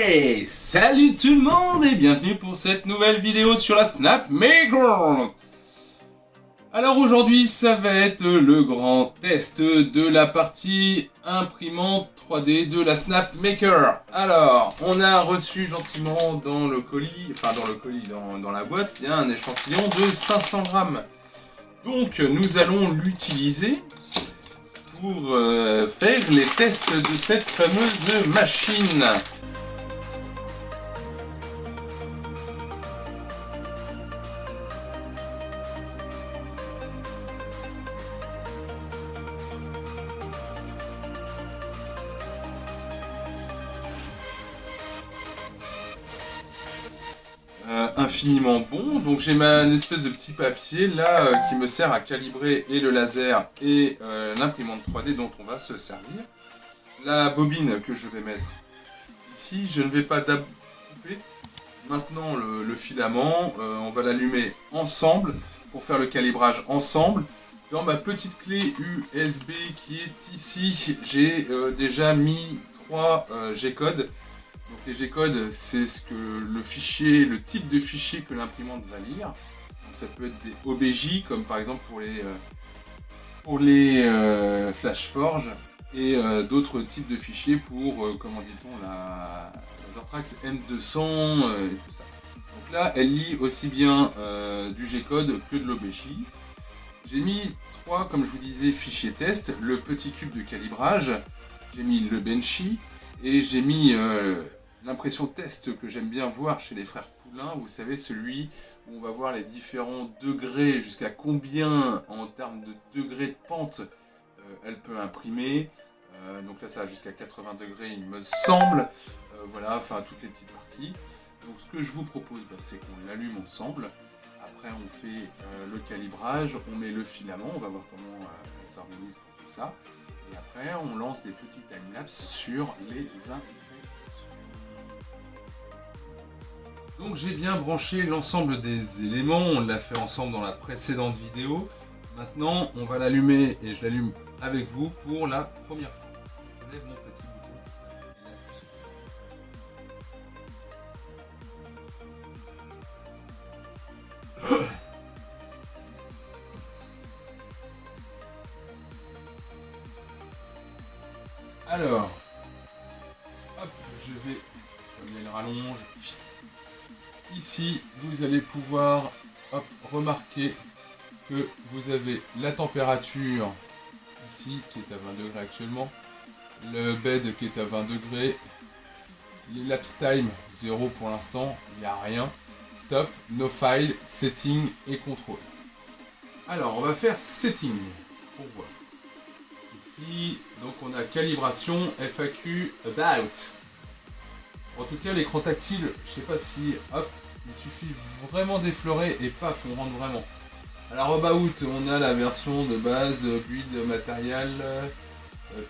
Hey, salut tout le monde et bienvenue pour cette nouvelle vidéo sur la Snapmaker. Alors aujourd'hui ça va être le grand test de la partie imprimante 3D de la Snapmaker. Alors on a reçu gentiment dans le colis, dans la boîte, il y a un échantillon de 500 grammes. Donc nous allons l'utiliser pour faire les tests de cette fameuse machine. Infiniment bon, donc j'ai ma espèce de petit papier là qui me sert à calibrer et le laser et l'imprimante 3D dont on va se servir. La bobine que je vais mettre ici, je ne vais pas couper maintenant le filament, on va l'allumer ensemble pour faire le calibrage ensemble. Dans ma petite clé USB qui est ici, j'ai déjà mis 3 G-codes. Donc les G-codes, c'est le type de fichier que l'imprimante va lire. Donc ça peut être des OBJ, comme par exemple pour les FlashForge, et d'autres types de fichiers pour, comment dit-on, la Zortrax M200 et tout ça. Donc là, elle lit aussi bien du G-code que de l'OBJ. J'ai mis 3, comme je vous disais, fichiers test, le petit cube de calibrage, j'ai mis le Benchy, et j'ai mis l'impression test que j'aime bien voir chez les frères Poulain, vous savez, celui où on va voir les différents degrés, jusqu'à combien en termes de degrés de pente elle peut imprimer. Donc là ça va jusqu'à 80 degrés il me semble, voilà, enfin toutes les petites parties. Donc ce que je vous propose, c'est qu'on l'allume ensemble. Après on fait le calibrage, on met le filament, on va voir comment elle s'organise pour tout ça. Et après on lance des petits timelapses sur les impressions. Donc j'ai bien branché l'ensemble des éléments, on l'a fait ensemble dans la précédente vidéo. Maintenant on va l'allumer et je l'allume avec vous pour la première fois. Je lève mon petit bouton. Alors, hop, je vais, comme elle rallonge, ici vous allez pouvoir remarquer que vous avez la température ici qui est à 20 degrés actuellement, le bed qui est à 20 degrés, l'elapse time 0 pour l'instant, il n'y a rien, stop, no file, setting et contrôle. Alors on va faire setting pour voir. Ici donc on a calibration, FAQ, about. En tout cas l'écran tactile, je sais pas si, hop, il suffit vraiment d'effleurer et paf, on rentre vraiment. Alors about, on a la version de base, build matériel,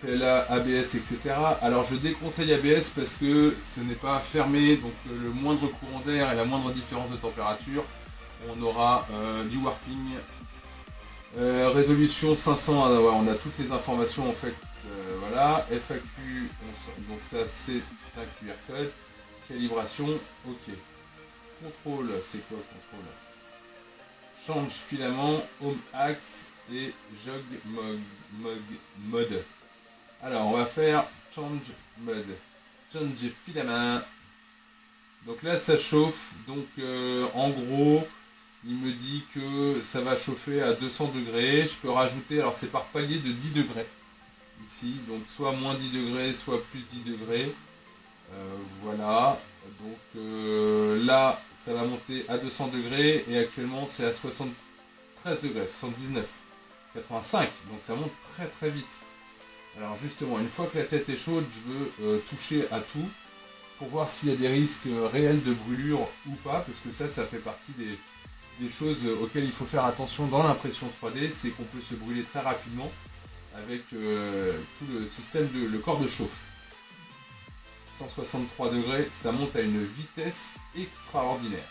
PLA, ABS, etc. Alors je déconseille ABS parce que ce n'est pas fermé, donc le moindre courant d'air et la moindre différence de température, on aura du warping. Résolution 500, on a toutes les informations en fait, voilà, FAQ, donc ça c'est un QR code, calibration, ok. Contrôle, c'est quoi contrôle? Change filament, home axe et jog mode. Alors on va faire change mode, change filament. Donc là ça chauffe, donc en gros il me dit que ça va chauffer à 200 degrés. Je peux rajouter, alors c'est par palier de 10 degrés ici, donc soit moins 10 degrés, soit plus 10 degrés. Voilà, donc là ça va monter à 200 degrés et actuellement c'est à 73 degrés, 79, 85, donc ça monte très très vite. Alors justement, une fois que la tête est chaude, je veux toucher à tout pour voir s'il y a des risques réels de brûlure ou pas, parce que ça fait partie des choses auxquelles il faut faire attention dans l'impression 3D, c'est qu'on peut se brûler très rapidement avec tout le système le corps de chauffe. 163 degrés, ça monte à une vitesse extraordinaire.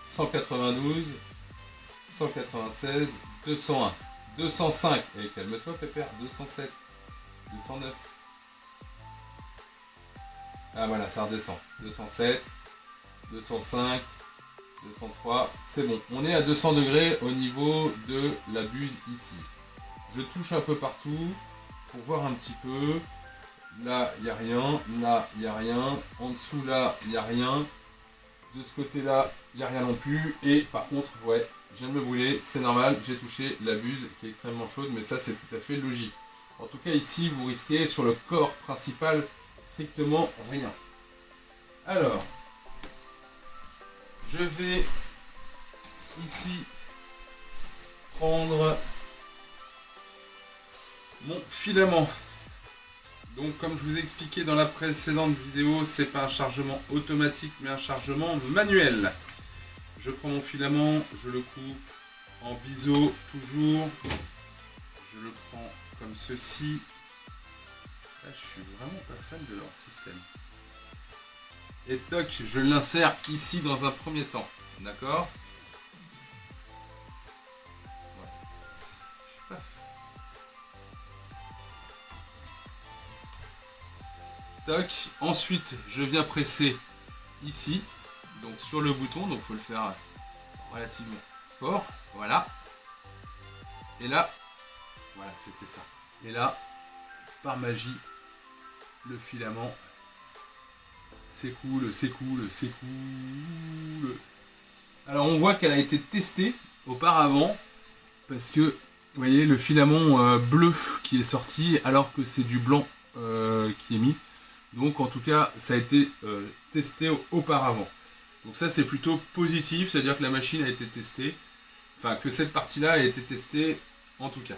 « 192, 196, 201, 205, et calme-toi Pépère, 207, 209. Ah voilà, ça redescend. 207, 205, 203, c'est bon. On est à 200 degrés au niveau de la buse ici. Je touche un peu partout pour voir un petit peu. Là, il n'y a rien. Là, il n'y a rien. En dessous, là, il n'y a rien. De ce côté-là, il n'y a rien non plus. Et par contre, ouais, je viens de me brûler. C'est normal, j'ai touché la buse qui est extrêmement chaude. Mais ça, c'est tout à fait logique. En tout cas, ici, vous risquez sur le corps principal strictement rien. Alors, je vais ici prendre mon filament. Donc comme je vous ai expliqué dans la précédente vidéo, c'est pas un chargement automatique mais un chargement manuel. Je prends mon filament, je le coupe en biseau toujours. Je le prends comme ceci. Là, je suis vraiment pas fan de leur système. Et toc, je l'insère ici dans un premier temps. D'accord ? Toc. Ensuite, je viens presser ici, donc sur le bouton, donc il faut le faire relativement fort. Voilà. Et là, voilà, c'était ça. Et là, par magie, le filament s'écoule, s'écoule, s'écoule. Alors on voit qu'elle a été testée auparavant, parce que, vous voyez, le filament bleu qui est sorti, alors que c'est du blanc qui est mis. Donc en tout cas, ça a été testé auparavant. Donc ça, c'est plutôt positif, c'est-à-dire que la machine a été testée, enfin que cette partie-là a été testée en tout cas.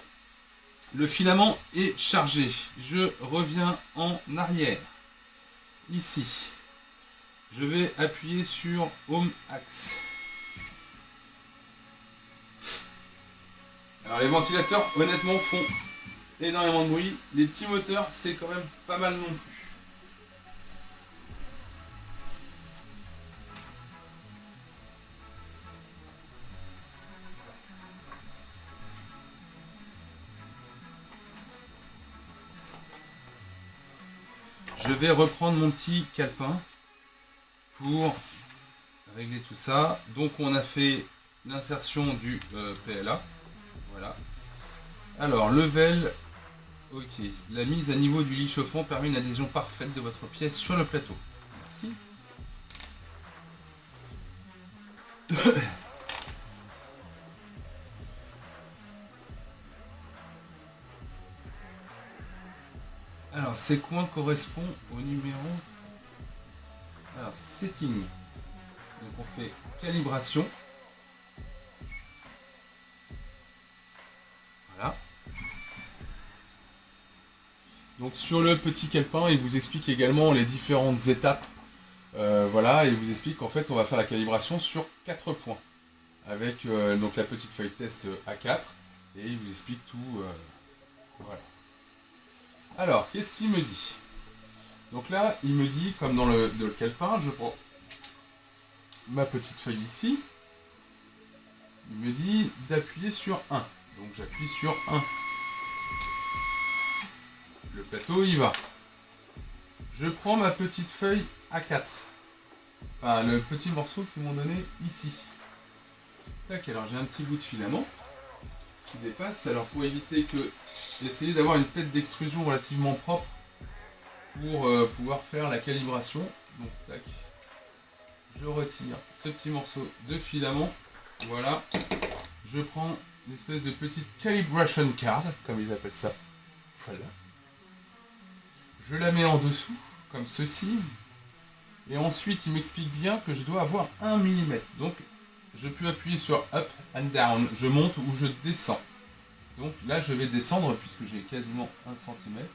Le filament est chargé. Je reviens en arrière. Ici, je vais appuyer sur Home Axe. Alors les ventilateurs, honnêtement, font énormément de bruit. Les petits moteurs, c'est quand même pas mal non plus. Je vais reprendre mon petit calepin pour régler tout ça. Donc on a fait l'insertion du PLA. Voilà. Alors level, ok. La mise à niveau du lit chauffant permet une adhésion parfaite de votre pièce sur le plateau. Merci. Alors, ces coins correspondent au numéro. Alors, setting. Donc, on fait calibration. Voilà. Donc, sur le petit calepin, il vous explique également les différentes étapes. Voilà, et il vous explique qu'en fait, on va faire la calibration sur 4 points. Avec donc la petite feuille de test A4. Et il vous explique tout. Voilà. Alors, qu'est-ce qu'il me dit? Donc là, il me dit, comme dans le calepin, je prends ma petite feuille ici. Il me dit d'appuyer sur 1. Donc j'appuie sur 1. Le plateau y va. Je prends ma petite feuille A4. Enfin, le petit morceau qu'ils m'ont donné ici. Tac, alors j'ai un petit bout de filament qui dépasse. Alors pour éviter que... Essayez d'avoir une tête d'extrusion relativement propre pour pouvoir faire la calibration. Donc tac, je retire ce petit morceau de filament. Voilà, je prends une espèce de petite calibration card, comme ils appellent ça. Voilà. Je la mets en dessous, comme ceci. Et ensuite, il m'explique bien que je dois avoir 1 mm. Donc, je peux appuyer sur Up and Down. Je monte ou je descends. Donc là, je vais descendre puisque j'ai quasiment 1 cm.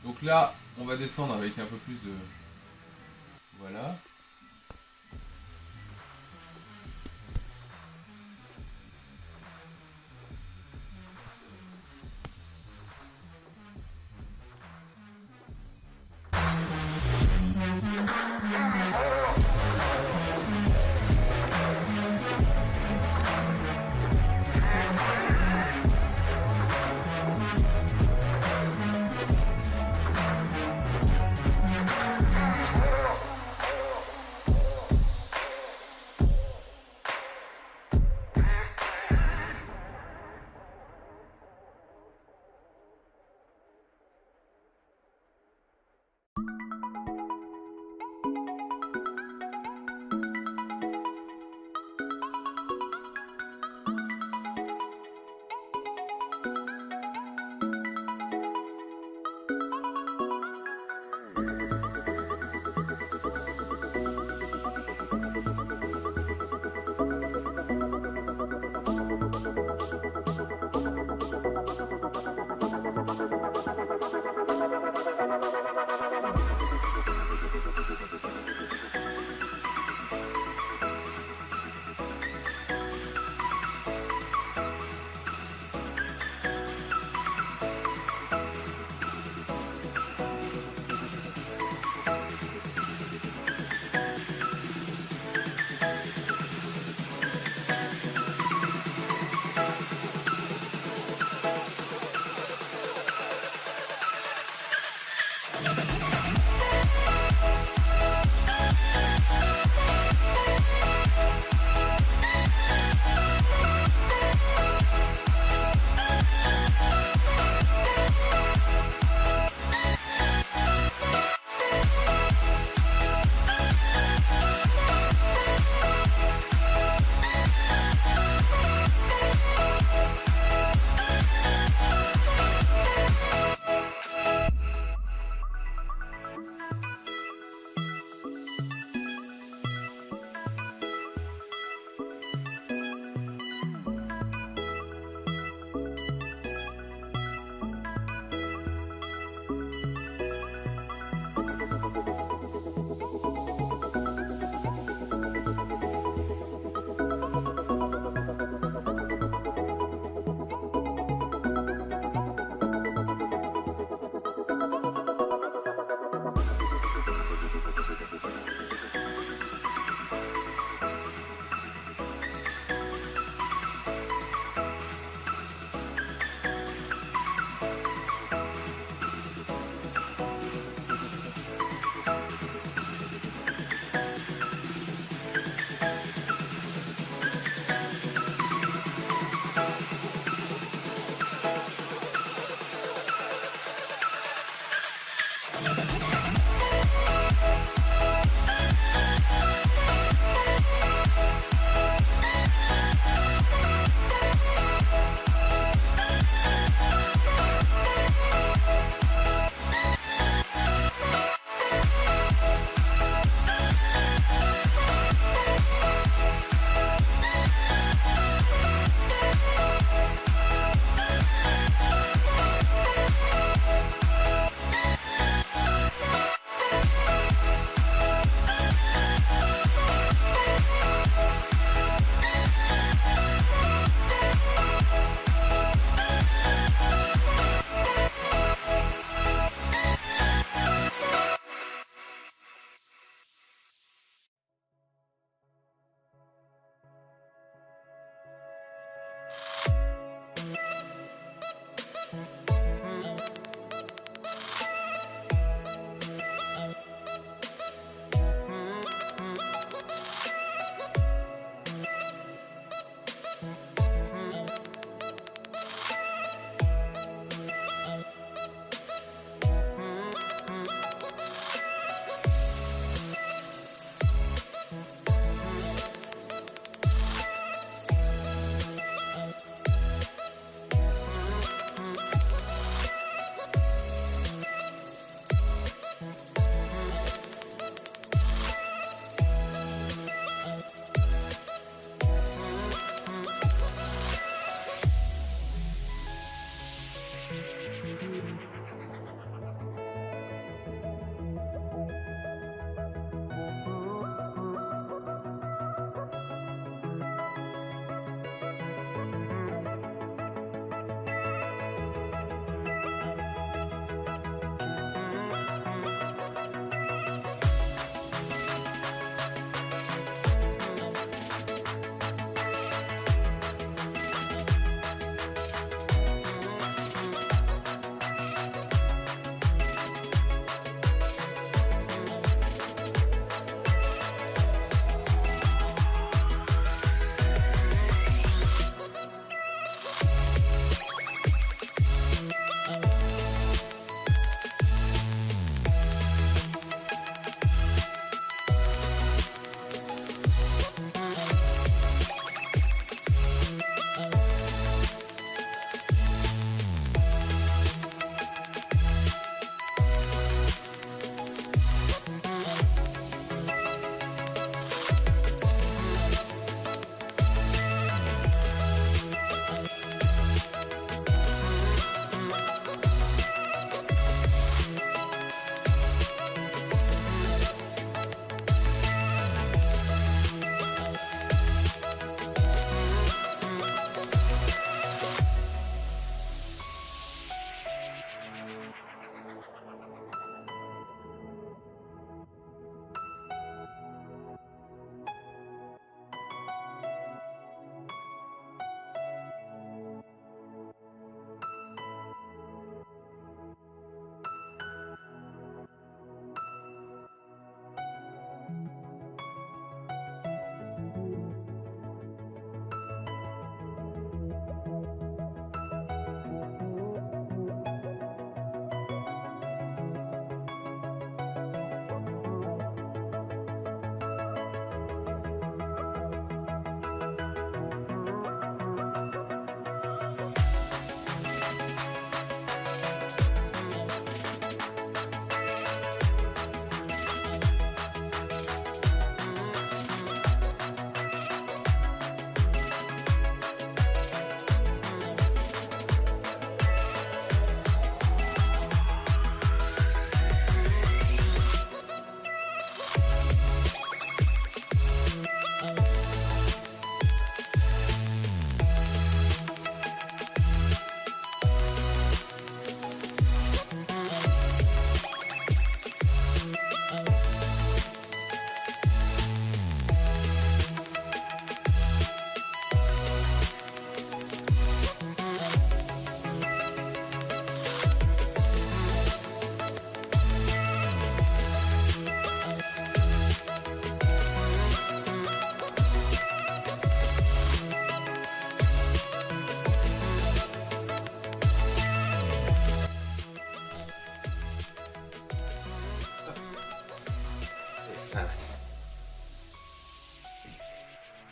Donc là, on va descendre avec un peu plus de... Voilà.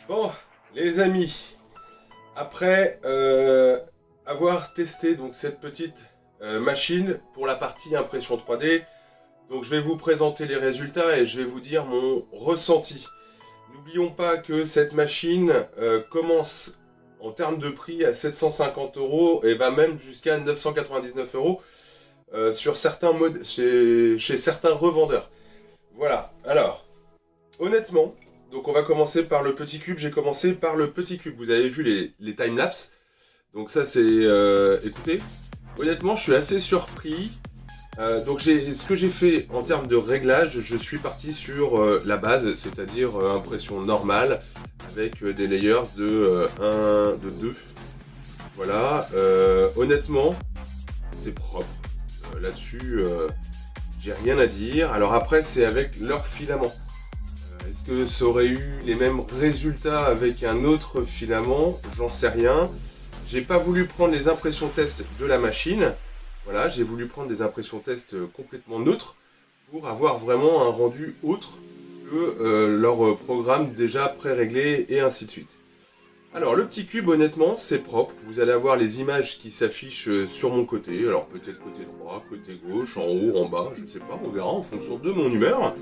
Bon, les amis, après avoir testé donc cette petite machine pour la partie impression 3D, donc je vais vous présenter les résultats et je vais vous dire mon ressenti. N'oublions pas que cette machine commence en termes de prix à 750 € et va même jusqu'à 999 € sur certains modes chez certains revendeurs. Voilà, alors, honnêtement, donc on va commencer par le petit cube. J'ai commencé par le petit cube. Vous avez vu les timelapses. Donc ça c'est... écoutez, honnêtement je suis assez surpris. Donc ce que j'ai fait en termes de réglage, je suis parti sur la base, c'est-à-dire impression normale, avec des layers de 1, de 2. Voilà, honnêtement, c'est propre. Là-dessus, j'ai rien à dire. Alors après, c'est avec leur filament. Est-ce que ça aurait eu les mêmes résultats avec un autre filament? J'en sais rien. J'ai pas voulu prendre les impressions test de la machine. Voilà, j'ai voulu prendre des impressions test complètement neutres pour avoir vraiment un rendu autre que leur programme déjà pré-réglé et ainsi de suite. Alors le petit cube, honnêtement, c'est propre. Vous allez avoir les images qui s'affichent sur mon côté. Alors peut-être côté droit, côté gauche, en haut, en bas, je ne sais pas, on verra en fonction de mon humeur.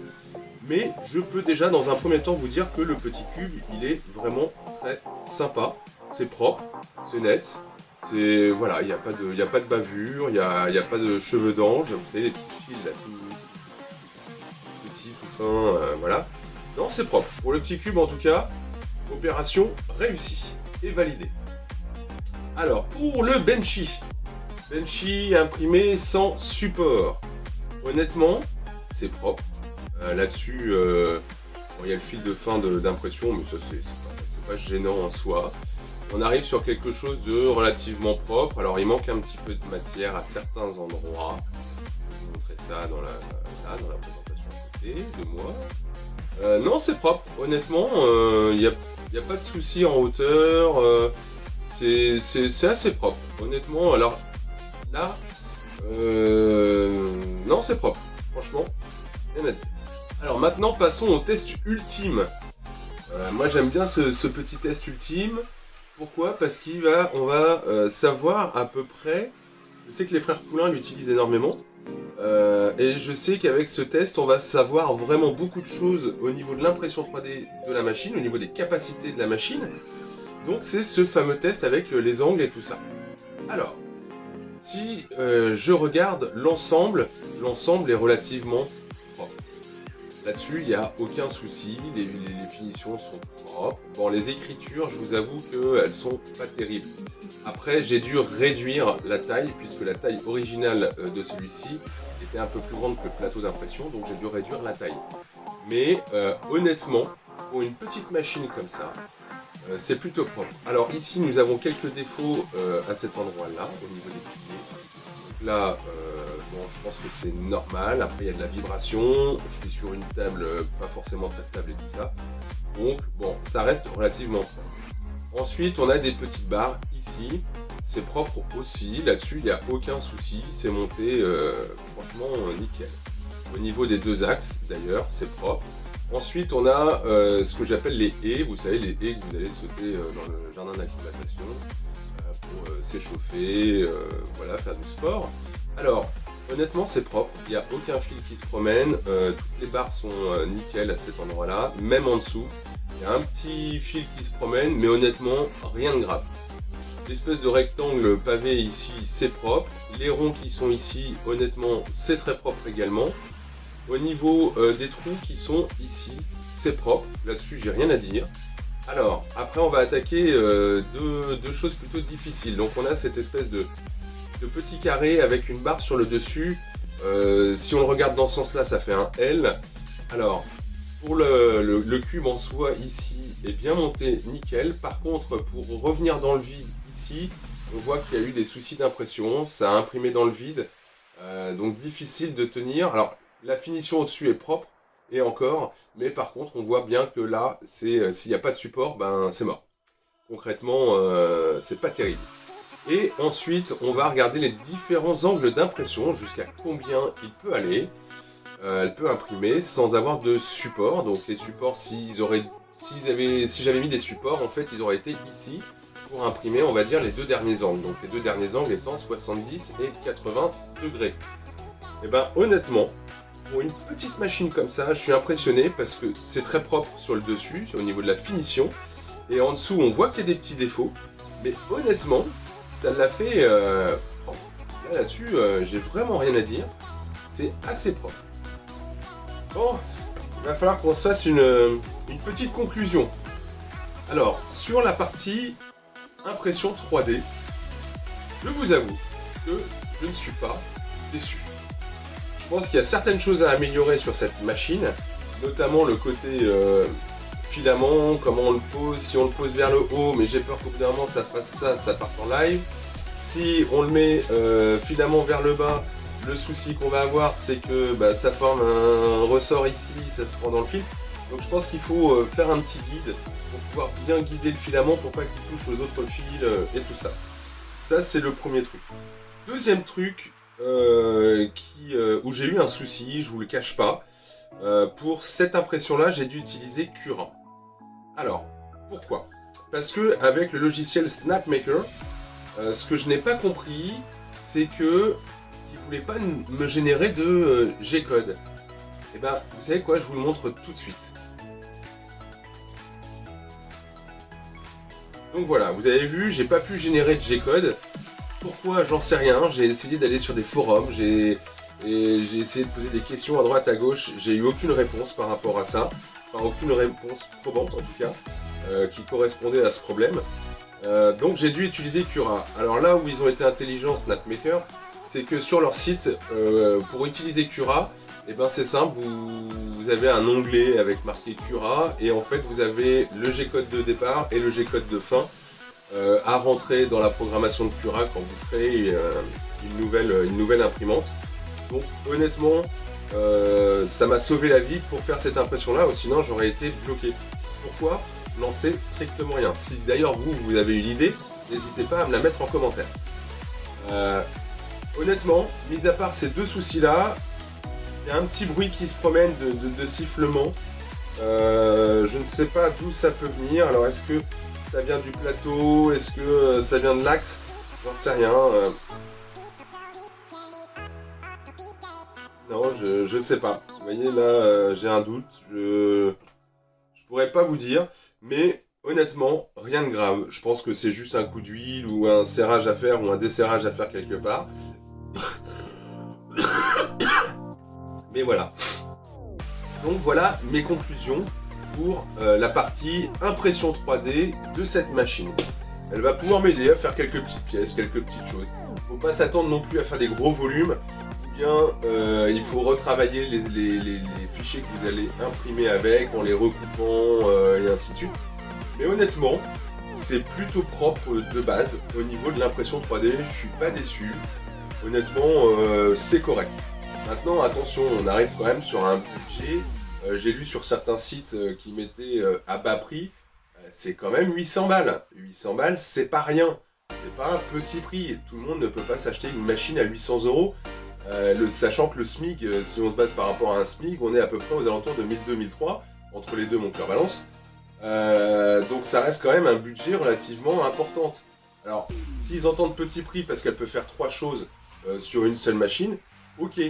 Mais je peux déjà dans un premier temps vous dire que le petit cube, il est vraiment très sympa. C'est propre, c'est net, C'est voilà, il n'y a pas de bavure, il n'y a pas de cheveux d'ange, vous savez les petits fils là, tout petits, tout fins, voilà. Non, c'est propre. Pour le petit cube en tout cas, opération réussie et validée. Alors pour le Benchy imprimé sans support. Honnêtement, c'est propre. Là-dessus, il y a le fil de fin d'impression, mais ça c'est pas gênant en soi. On arrive sur quelque chose de relativement propre. Alors il manque un petit peu de matière à certains endroits. Je vais vous montrer ça dans la présentation à côté de moi. Non, c'est propre. Honnêtement, il n'y a pas de souci en hauteur. C'est assez propre. Honnêtement, alors là, non, c'est propre. Franchement, rien à dire. Alors maintenant, passons au test ultime. Moi, j'aime bien ce petit test ultime. Pourquoi? Parce on va savoir à peu près. Je sais que les frères Poulain l'utilisent énormément. Et je sais qu'avec ce test, on va savoir vraiment beaucoup de choses au niveau de l'impression 3D de la machine, au niveau des capacités de la machine. Donc c'est ce fameux test avec les angles et tout ça. Alors, si je regarde l'ensemble est relativement propre. Là-dessus, il n'y a aucun souci, les finitions sont propres. Bon, les écritures, je vous avoue qu'elles sont pas terribles. Après, j'ai dû réduire la taille, puisque la taille originale de celui-ci était un peu plus grande que le plateau d'impression, donc j'ai dû réduire la taille. Mais honnêtement, pour une petite machine comme ça, c'est plutôt propre. Alors ici, nous avons quelques défauts à cet endroit-là, au niveau des piliers. Donc là, bon, je pense que c'est normal. Après, il y a de la vibration. Je suis sur une table pas forcément très stable et tout ça. Donc, bon, ça reste relativement propre. Ensuite, on a des petites barres ici. C'est propre aussi. Là-dessus, il n'y a aucun souci. C'est monté franchement nickel. Au niveau des deux axes, d'ailleurs, c'est propre. Ensuite, on a ce que j'appelle les haies. Vous savez, les haies que vous allez sauter dans le jardin d'acclimatation pour s'échauffer, voilà, faire du sport. Alors, honnêtement, c'est propre. Il n'y a aucun fil qui se promène. Toutes les barres sont nickel à cet endroit-là. Même en dessous, il y a un petit fil qui se promène, mais honnêtement, rien de grave. L'espèce de rectangle pavé ici, c'est propre. Les ronds qui sont ici, honnêtement, c'est très propre également. Au niveau des trous qui sont ici, c'est propre. Là-dessus, j'ai rien à dire. Alors, après, on va attaquer deux choses plutôt difficiles. Donc, on a cette espèce de petit carré avec une barre sur le dessus. Si on le regarde dans ce sens-là, ça fait un L. Alors, pour le cube en soi, ici, est bien monté nickel. Par contre, pour revenir dans le vide, ici, on voit qu'il y a eu des soucis d'impression. Ça a imprimé dans le vide. Donc, difficile de tenir. Alors, la finition au-dessus est propre, et encore, mais par contre, on voit bien que là, s'il n'y a pas de support, ben c'est mort. Concrètement, c'est pas terrible. Et ensuite, on va regarder les différents angles d'impression, jusqu'à combien il peut aller. Elle peut imprimer sans avoir de support. Donc les supports, si j'avais mis des supports, en fait, ils auraient été ici pour imprimer, on va dire, les deux derniers angles. Donc les deux derniers angles étant 70 et 80 degrés. Et ben honnêtement, pour une petite machine comme ça, je suis impressionné parce que c'est très propre sur le dessus, au niveau de la finition. Et en dessous, on voit qu'il y a des petits défauts. Mais honnêtement, ça l'a fait propre. Là-dessus, j'ai vraiment rien à dire. C'est assez propre. Bon, il va falloir qu'on se fasse une petite conclusion. Alors, sur la partie impression 3D, je vous avoue que je ne suis pas déçu. Je pense qu'il y a certaines choses à améliorer sur cette machine, notamment le côté filament, comment on le pose, si on le pose vers le haut, mais j'ai peur qu'au bout d'un moment ça fasse ça, ça parte en live. Si on le met filament vers le bas, le souci qu'on va avoir c'est que ça forme un ressort ici, ça se prend dans le fil. Donc je pense qu'il faut faire un petit guide pour pouvoir bien guider le filament pour pas qu'il touche aux autres fils et tout ça. Ça c'est le premier truc. Deuxième truc, où j'ai eu un souci, je vous le cache pas. Pour cette impression là, j'ai dû utiliser Cura. Alors, pourquoi? Parce que avec le logiciel Snapmaker, ce que je n'ai pas compris, c'est que il voulait pas me générer de G-code. Et ben, vous savez quoi, je vous le montre tout de suite. Donc voilà, vous avez vu, j'ai pas pu générer de G-code. Pourquoi? J'en sais rien. J'ai essayé d'aller sur des forums, j'ai essayé de poser des questions à droite, à gauche. J'ai eu aucune réponse par rapport à ça. Enfin, aucune réponse probante en tout cas, qui correspondait à ce problème. Donc j'ai dû utiliser Cura. Alors là où ils ont été intelligents, SnapMaker, c'est que sur leur site, pour utiliser Cura, et ben c'est simple, vous avez un onglet avec marqué Cura, et en fait vous avez le G-code de départ et le G-code de fin à rentrer dans la programmation de Cura quand vous créez une nouvelle imprimante. Donc honnêtement, ça m'a sauvé la vie pour faire cette impression-là, ou sinon j'aurais été bloqué. Pourquoi? Je n'en sais strictement rien. Si d'ailleurs vous avez une idée, n'hésitez pas à me la mettre en commentaire. Honnêtement, mis à part ces deux soucis-là, il y a un petit bruit qui se promène de sifflement. Je ne sais pas d'où ça peut venir. Alors est-ce que ça vient du plateau? Est-ce que ça vient de l'axe? J'en sais rien. Non, je sais pas. Vous voyez là, j'ai un doute. Je pourrais pas vous dire. Mais honnêtement, rien de grave. Je pense que c'est juste un coup d'huile ou un serrage à faire ou un desserrage à faire quelque part. Mais voilà. Donc voilà mes conclusions pour la partie impression 3D de cette machine. Elle va pouvoir m'aider à faire quelques petites pièces, quelques petites choses. Faut pas s'attendre non plus à faire des gros volumes. Ou bien il faut retravailler les fichiers que vous allez imprimer avec en les recoupant et ainsi de suite. Mais honnêtement, c'est plutôt propre de base au niveau de l'impression 3D. Je suis pas déçu. Honnêtement, c'est correct. Maintenant, attention, on arrive quand même sur un budget. J'ai lu sur certains sites qui mettaient à bas prix. C'est quand même 800 balles. 800 balles, c'est pas rien. C'est pas un petit prix. Tout le monde ne peut pas s'acheter une machine à 800 €. Sachant que le SMIC, si on se base par rapport à un SMIC, on est à peu près aux alentours de 1002-1003. Entre les deux, mon cœur balance. Donc ça reste quand même un budget relativement important. Alors, s'ils entendent petit prix parce qu'elle peut faire 3 choses sur une seule machine, ok.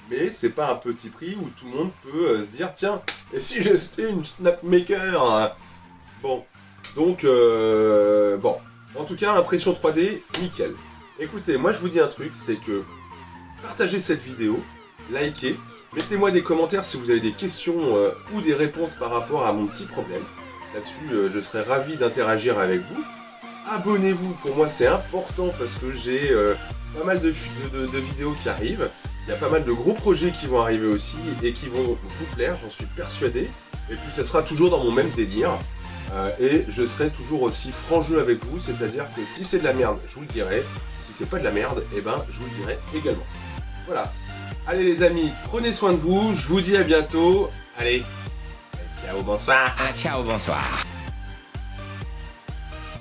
Mais c'est pas un petit prix où tout le monde peut se dire tiens, et si j'achetais une SnapMaker? Bon, donc bon, en tout cas impression 3D, nickel. Écoutez, moi je vous dis un truc, c'est que partagez cette vidéo, likez, mettez-moi des commentaires si vous avez des questions ou des réponses par rapport à mon petit problème. Là-dessus, je serais ravi d'interagir avec vous. Abonnez-vous, pour moi c'est important parce que j'ai pas mal de vidéos qui arrivent. Il y a pas mal de gros projets qui vont arriver aussi et qui vont vous plaire, j'en suis persuadé. Et puis ça sera toujours dans mon même délire. Et je serai toujours aussi franc jeu avec vous, c'est-à-dire que si c'est de la merde, je vous le dirai. Si c'est pas de la merde, eh ben je vous le dirai également. Voilà. Allez les amis, prenez soin de vous, je vous dis à bientôt. Allez, ciao, bonsoir. Ah, ciao, bonsoir.